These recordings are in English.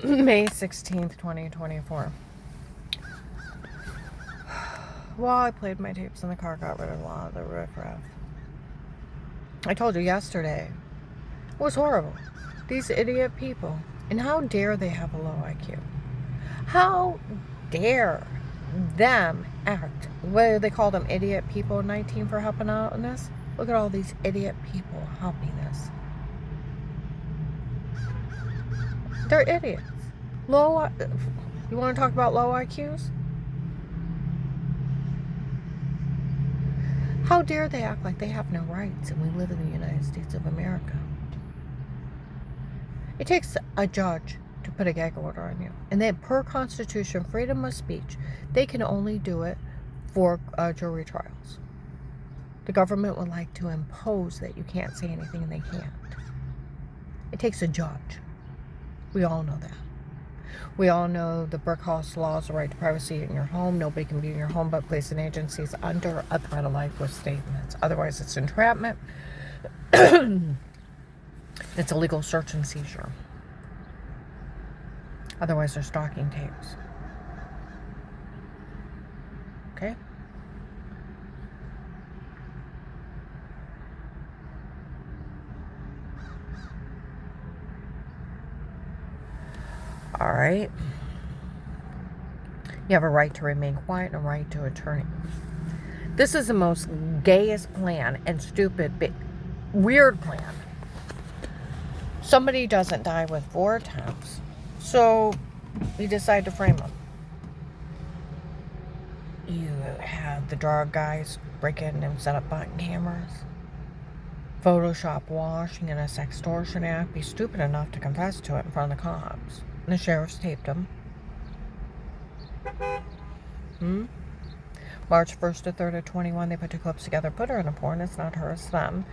May 16th, 2024. Well, I played my tapes in the car, got rid of a lot of the riffraff. I told you yesterday. It was horrible. These idiot people. And how dare they have a low IQ? How dare them act? What do they call them? Idiot people 19 for helping out in this? Look at all these idiot people helping this. They're idiots. You want to talk about low IQs? How dare they act like they have no rights and we live in the United States of America? It takes a judge to put a gag order on you. And then per Constitution, freedom of speech, they can only do it for jury trials. The government would like to impose that you can't say anything and they can't. It takes a judge. We all know that. We all know the brick house laws, the right to privacy in your home. Nobody can be in your home but police and agencies under a threat of life with statements. Otherwise, it's entrapment. It's illegal search and seizure. Otherwise, they're stalking tapes. Okay? All right. You have a right to remain quiet and a right to attorney. This is the most gayest plan and stupid, weird plan. Somebody doesn't die with 4 attempts, so you decide to frame them. You have the drug guys break in and set up button cameras. Photoshop washing in a sextortion act. Be stupid enough to confess to it in front of the cops. And the sheriffs taped them. March 1st to 3rd of 21, they put 2 clips together, put her in a porn. It's not her, it's them.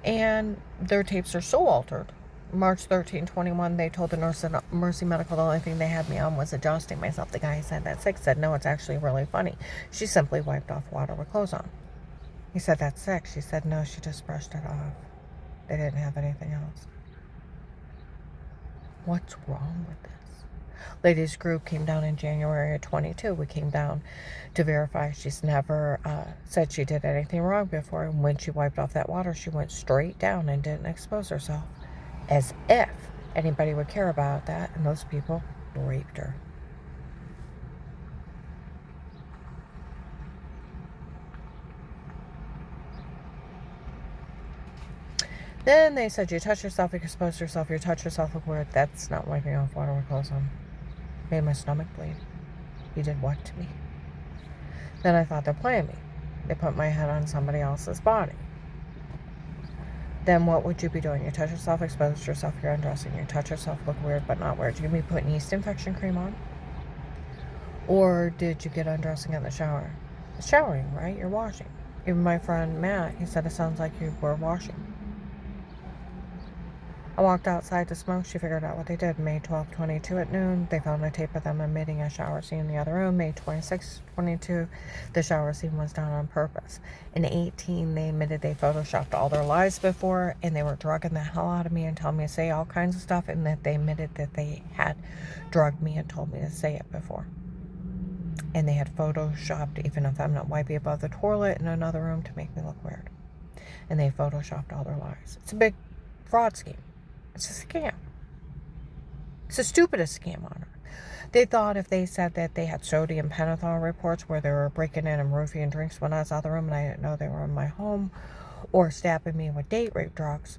And their tapes are so altered. March 13, 21, they told the Mercy Medical the only thing they had me on was adjusting myself. The guy said that's sick. Said, no, it's actually really funny. She simply wiped off water with clothes on. He said, that's sick. She said, no, she just brushed it off. They didn't have anything else. What's wrong with this? Ladies group came down in January of 22. We came down to verify. She's never said she did anything wrong before. And when she wiped off that water, she went straight down and didn't expose herself. As if anybody would care about that. And those people raped her. Then they said, you touch yourself, you expose yourself, you touch yourself, look weird. That's not wiping off water with clothes on. Made my stomach bleed. You did what to me? Then I thought they're playing me. They put my head on somebody else's body. Then what would you be doing? You touch yourself, expose yourself, you're undressing. You touch yourself, look weird but not weird. You be putting yeast infection cream on? Or did you get undressing in the shower? Showering, right? You're washing. Even my friend Matt, he said it sounds like you were washing. I walked outside to smoke. She figured out what they did. May 12, 22 at noon, they found a tape of them emitting a shower scene in the other room. May 26, 22, the shower scene was done on purpose. In 18, they admitted they photoshopped all their lies before, and they were drugging the hell out of me and telling me to say all kinds of stuff, and that they admitted that they had drugged me and told me to say it before. And they had photoshopped even a feminine wipey above the toilet in another room to make me look weird. And they photoshopped all their lies. It's a big fraud scheme. It's a scam. It's the stupidest scam on earth. They thought if they said that they had sodium pentothal reports where they were breaking in and roofing drinks when I was out of the room and I didn't know they were in my home, or stabbing me with date rape drugs,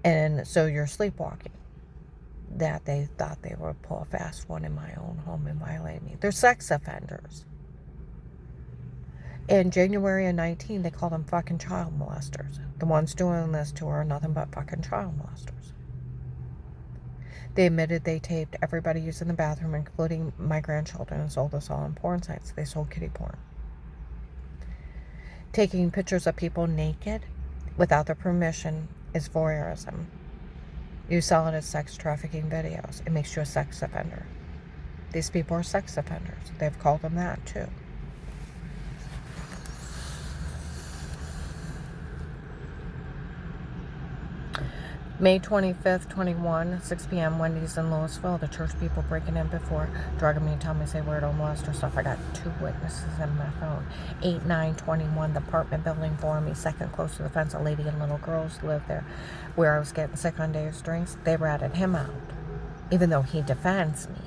and so you're sleepwalking, that they thought they would pull a fast one in my own home and violate me. They're sex offenders. In January of 19, they called them fucking child molesters. The ones doing this to her are nothing but fucking child molesters. They admitted they taped everybody using the bathroom, including my grandchildren, and sold us all on porn sites. They sold kiddie porn. Taking pictures of people naked without their permission is voyeurism. You sell it as sex trafficking videos. It makes you a sex offender. These people are sex offenders. They've called them that too. May 25th, 21, 6 p.m., Wendy's in Louisville. The church people breaking in before, drugging me, telling me say word on molester stuff. I got 2 witnesses in my phone. 8/9/21, the apartment building for me, second close to the fence. A lady and little girls live there. Where I was getting sick on Dave's drinks, they ratted him out, even though he defends me.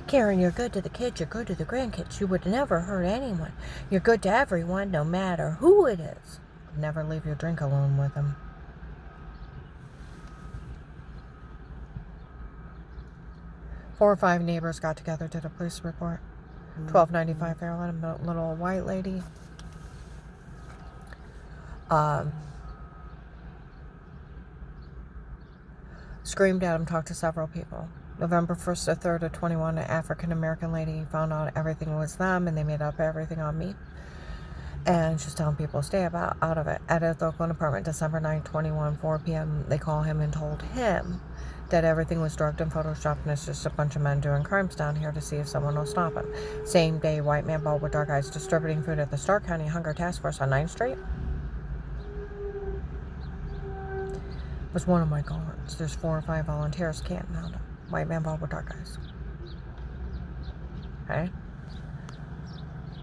Karen, you're good to the kids, you're good to the grandkids. You would never hurt anyone. You're good to everyone, no matter who it is. Never leave your drink alone with them. 4 or 5 neighbors got together, did a police report. 1295 Fairlawn, a little white lady. Screamed at him, talked to several people. November 1st to 3rd of 21, an African-American lady found out everything was them, and they made up everything on me. And she's telling people, stay out of it. At his Oakland apartment, December 9, 21, 4 p.m., they call him and told him that everything was drugged and photoshopped, and it's just a bunch of men doing crimes down here to see if someone will stop him. Same day, white man bald with dark eyes distributing food at the Stark County Hunger Task Force on 9th Street. Was one of my guards. There's 4 or 5 volunteers camping out. White man bald with dark eyes. Okay?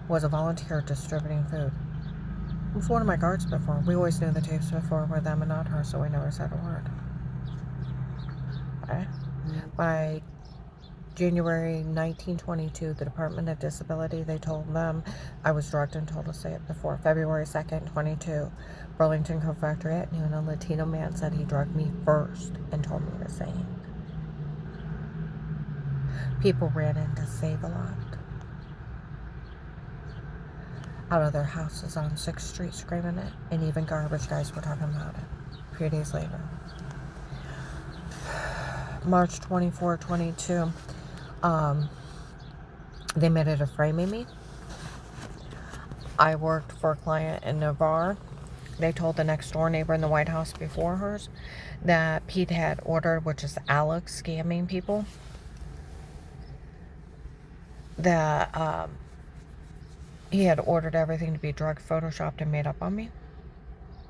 Was a volunteer distributing food. It was one of my guards before. We always knew the tapes before were them and not her, so we never said a word. Okay? By January 1922, the Department of Disability, they told them I was drugged and told to say it before. February 2nd, 22, Burlington Coat Factory at noon, a Latino man said he drugged me first and told me to say it. People ran in to save a lot. Out of their houses on 6th Street screaming it, and even garbage guys were talking about it. A few days later. March 24, 22, they made it a framing me. I worked for a client in Navarre. They told the next door neighbor in the White House before hers that Pete had ordered, which is Alex scamming people, that he had ordered everything to be drug photoshopped and made up on me.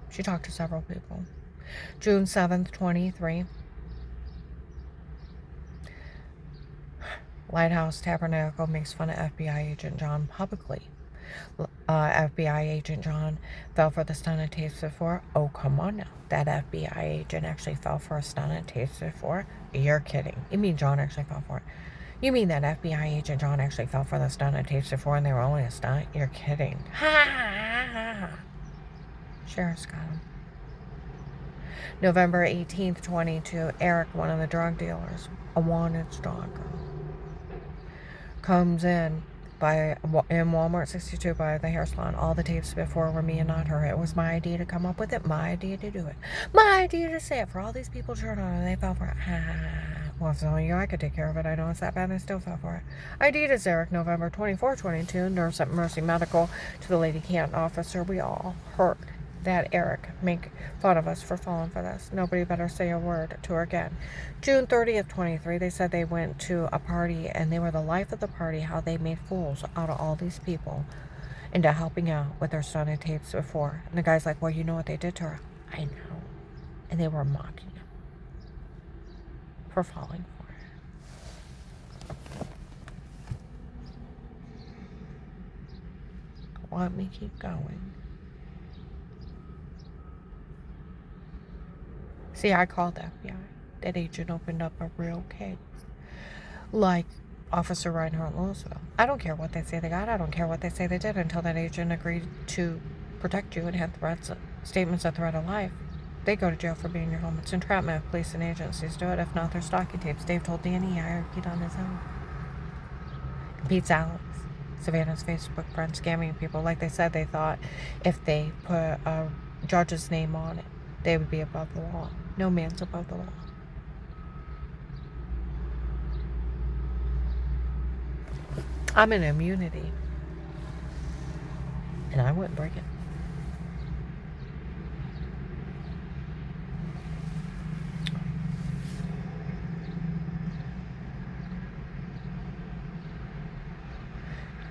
She talked to several people. June 7th, 23. Lighthouse Tabernacle makes fun of FBI agent John publicly. FBI agent John fell for the stun and taste before. Oh, come on now. That FBI agent actually fell for a stun and taste before? You're kidding. You mean John actually fell for it? You mean that FBI agent John actually fell for the stun and taste before and they were only a stunt? You're kidding. Ha ha ha ha. Sheriff's got him. November 18th, 22, Eric, one of the drug dealers, a wanted stalker, comes in Walmart 62 by the hair salon. All the tapes before were me and not her. It was my idea to come up with it, my idea to do it, my idea to say it. For all these people turned on and they fell for it. Well, if it's only you, I could take care of it. I know it's that bad and I still fell for it. Adidas Eric, November 24, 22, nurse at Mercy Medical, to the Lady Canton officer. We all heard that Eric make fun of us for falling for this. Nobody better say a word to her again. June 30th, 23, they said they went to a party and they were the life of the party, how they made fools out of all these people into helping out with their stunning tapes before. And the guy's like, well, you know what they did to her? I know. And they were mocking him for falling for it. Let me keep going. See, I called the FBI. That agent opened up a real case. Like Officer Reinhardt Louisville. I don't care what they say they got. I don't care what they say they did until that agent agreed to protect you and had threats, statements of threat of life. They go to jail for being your home. It's entrapment if police and agencies do it. If not, they're stalking tapes. Dave told Danny, I heard Pete on his own. Pete's Alex. Savannah's Facebook friend scamming people. Like they said, they thought if they put a judge's name on it, they would be above the law. No man's above the law. I'm in immunity. And I wouldn't break it.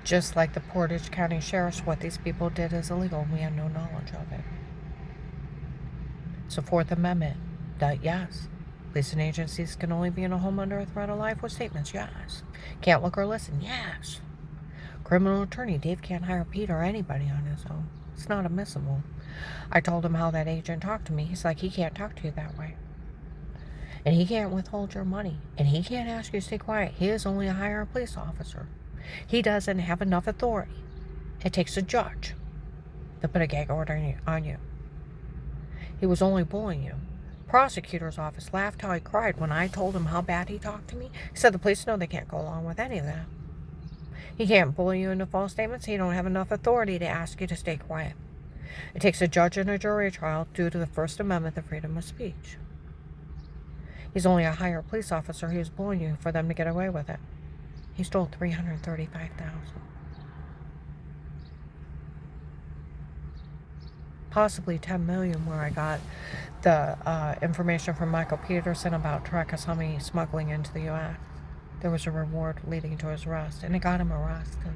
Just like the Portage County Sheriff's, what these people did is illegal and we had no knowledge of it. It's a Fourth Amendment Yes. Police and agencies can only be in a home under a threat of life with statements. Yes. Can't look or listen. Yes. Criminal attorney. Dave can't hire Pete or anybody on his own. It's not admissible. I told him how that agent talked to me. He's like, he can't talk to you that way. And he can't withhold your money. And he can't ask you to stay quiet. He is only a higher police officer. He doesn't have enough authority. It takes a judge to put a gag order on you. He was only bullying you. Prosecutor's office laughed how he cried when I told him how bad he talked to me. He said the police know they can't go along with any of that. He can't bully you into false statements. He don't have enough authority to ask you to stay quiet. It takes a judge in a jury trial due to the First Amendment, the freedom of speech. He's only a higher police officer. He was bullying you for them to get away with it. He stole $335,000. Possibly $10 million, where I got the information from Michael Peterson about Trakasami smuggling into the U.S. There was a reward leading to his arrest, and it got him arrested.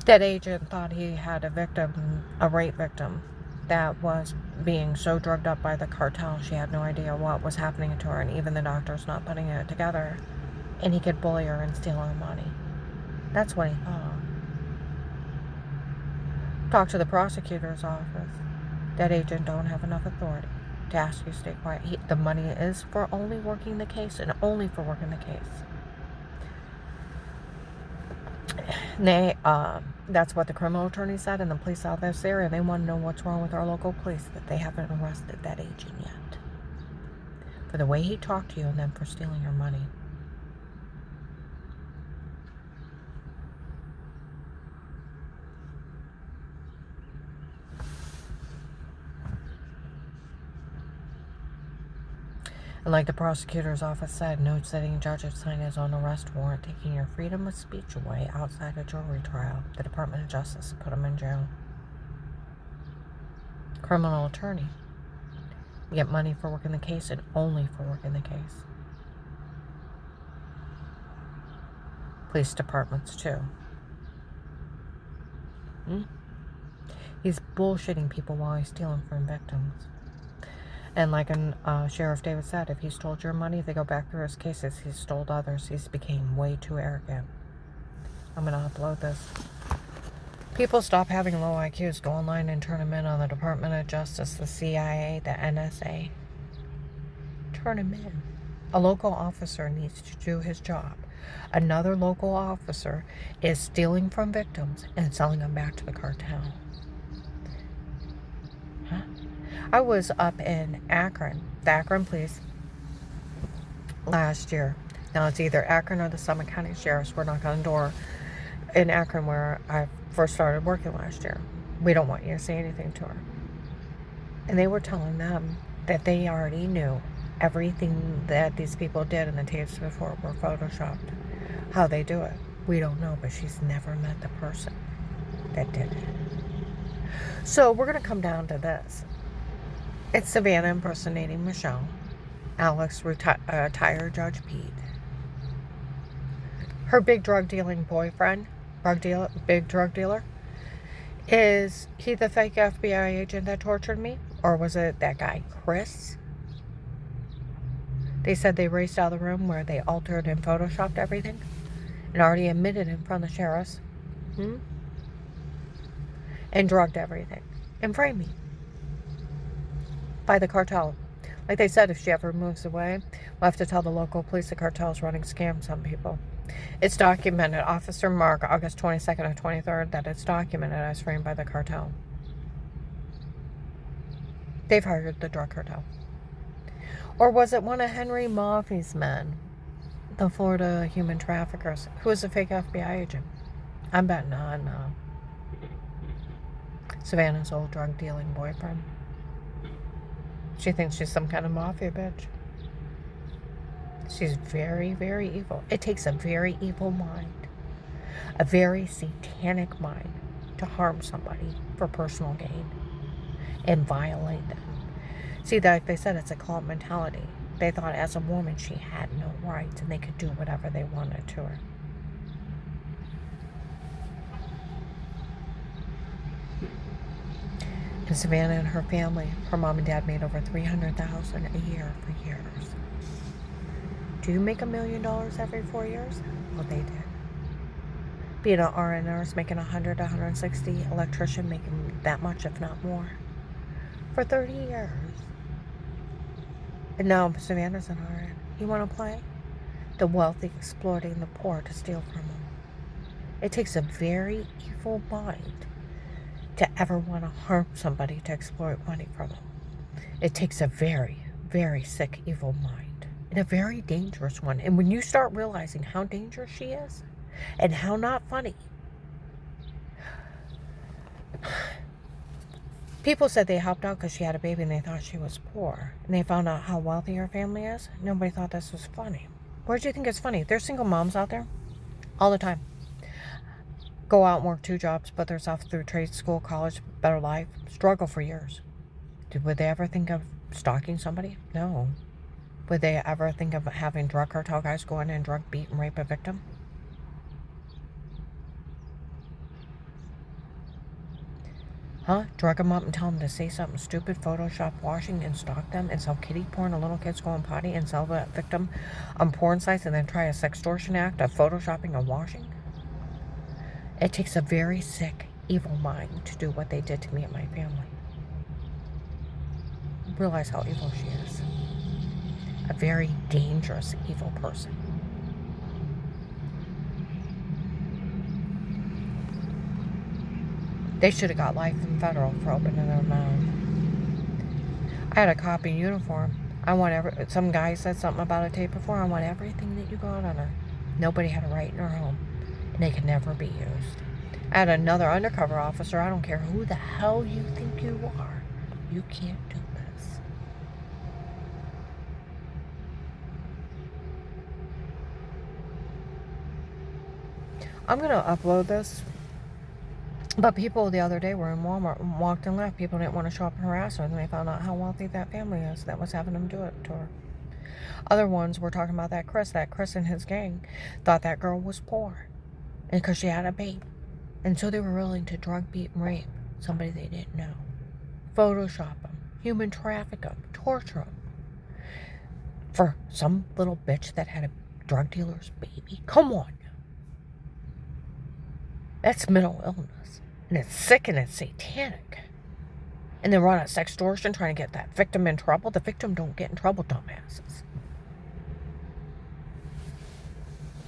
That agent thought he had a victim, a rape victim, that was being so drugged up by the cartel she had no idea what was happening to her, and even the doctor's not putting it together, and he could bully her and steal her money. That's what he thought. Talk to the prosecutor's office. That agent don't have enough authority to ask you to stay quiet. The money is for only working the case, and only for working the case. That's what the criminal attorney said, and the police out there, and they want to know what's wrong with our local police, that they haven't arrested that agent yet. For the way he talked to you, and then for stealing your money. And like the prosecutor's office said, no sitting judge has signed his own arrest warrant, taking your freedom of speech away outside a jury trial. The Department of Justice put him in jail. Criminal attorney. You get money for working the case, and only for working the case. Police departments, too. He's bullshitting people while he's stealing from victims. And like Sheriff David said, if he stole your money, if they go back through his cases, he's stole others. He's became way too arrogant. I'm going to upload this. People stop having low IQs. Go online and turn them in on the Department of Justice, the CIA, the NSA. Turn them in. A local officer needs to do his job. Another local officer is stealing from victims and selling them back to the cartel. I was up in Akron, the Akron Police, last year. Now it's either Akron or the Summit County Sheriffs were knocking on the door in Akron where I first started working last year. We don't want you to say anything to her. And they were telling them that they already knew everything that these people did in the tapes before were photoshopped. How they do it, we don't know, but she's never met the person that did it. So we're going to come down to this. It's Savannah impersonating Michelle. Alex, retired Judge Pete. Her big drug-dealing boyfriend, big drug dealer, is he the fake FBI agent that tortured me? Or was it that guy, Chris? They said they raced out of the room where they altered and photoshopped everything and already admitted in front of the sheriffs. And drugged everything. And framed me. By the cartel. Like they said, if she ever moves away, we'll have to tell the local police the cartel's running scams on people. It's documented. Officer Mark, August 22nd or 23rd, that it's documented as framed by the cartel. They've hired the drug cartel. Or was it one of Henry Maffei's men, the Florida human traffickers, who was a fake FBI agent? I'm betting on Savannah's old drug-dealing boyfriend. She thinks she's some kind of mafia bitch. She's very, very evil. It takes a very evil mind, a very satanic mind, to harm somebody for personal gain and violate them. See, like they said, it's a cult mentality. They thought as a woman she had no rights and they could do whatever they wanted to her. Savannah and her family, her mom and dad made over $300,000 a year for years. Do you make $1 million every 4 years? Well, they did. Being an RN nurse, making 100 to 160, electrician making that much, if not more, for 30 years. And now Savannah's an RN. You want to play? The wealthy exploiting the poor to steal from them. It takes a very evil mind to ever want to harm somebody to exploit money from them. It takes a very, very sick, evil mind. And a very dangerous one. And when you start realizing how dangerous she is, and how not funny. People said they helped out because she had a baby and they thought she was poor. And they found out how wealthy her family is. Nobody thought this was funny. Where do you think it's funny? There's single moms out there all the time. Go out and work 2 jobs, put themselves through trade school, college, better life, struggle for years. Would they ever think of stalking somebody? No. Would they ever think of having drug cartel guys go in and drug, beat, and rape a victim? Huh? Drug them up and tell them to say something stupid, Photoshop washing, and stalk them, and sell kiddie porn to little kids going potty, and sell that victim on porn sites, and then try a sextortion act of Photoshopping and washing? It takes a very sick, evil mind to do what they did to me and my family. Realize how evil she is. A very dangerous, evil person. They should have got life in federal for opening their mouth. I had a cop in uniform. Some guy said something about a tape before. I want everything that you got on her. Nobody had a right in her home. And they could never be used. I had another undercover officer. I don't care who the hell you think you are. You can't do this. I'm going to upload this. But people the other day were in Walmart and walked and left. People didn't want to show up and harass her, and they found out how wealthy that family is that was having them do it to her. Other ones were talking about that Chris and his gang thought that girl was poor and because she had a baby. And so they were willing to drug, beat, and rape somebody they didn't know. Photoshop them, human traffic them, torture them. For some little bitch that had a drug dealer's baby. Come on. That's mental illness. And it's sick and it's satanic. And then run a sextortion trying to get that victim in trouble. The victim don't get in trouble, dumbasses.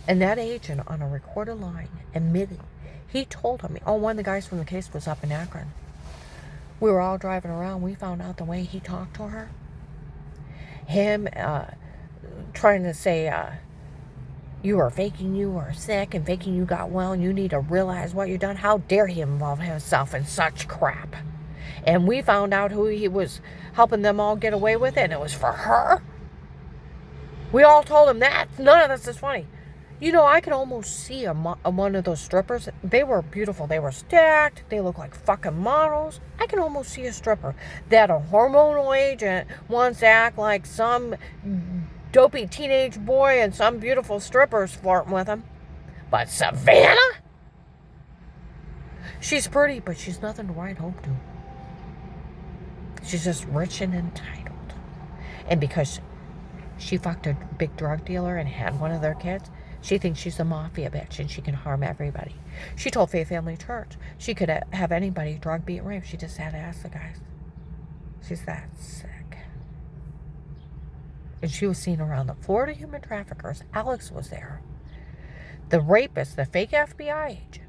And that agent on a recorded line admitted, he told me, one of the guys from the case was up in Akron. We were all driving around. We found out the way he talked to her. Him trying to say, you are faking you are sick and faking you got well and you need to realize what you've done. How dare he involve himself in such crap? And we found out who he was helping them all get away with it, and it was for her. We all told him that. None of this is funny. You know, I could almost see one of those strippers. They were beautiful. They were stacked. They looked like fucking models. I can almost see a stripper that a hormonal agent wants to act like some dopey teenage boy and some beautiful strippers flirting with him. But Savannah? She's pretty, but she's nothing to write home to. She's just rich and entitled. And because she fucked a big drug dealer and had one of their kids, she thinks she's a mafia bitch and she can harm everybody. She told Faith Family Church she could have anybody drug, beat, and rape. She just had to ask the guys. She's that sick. And she was seen around the Florida human traffickers. Alex was there. The rapist, the fake FBI agent.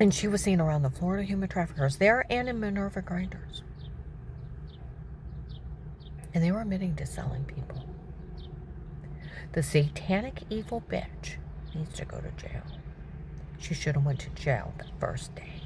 And she was seen around the Florida human traffickers there and in Minerva Grinders. And they were admitting to selling people. The satanic evil bitch needs to go to jail. She should have went to jail the first day.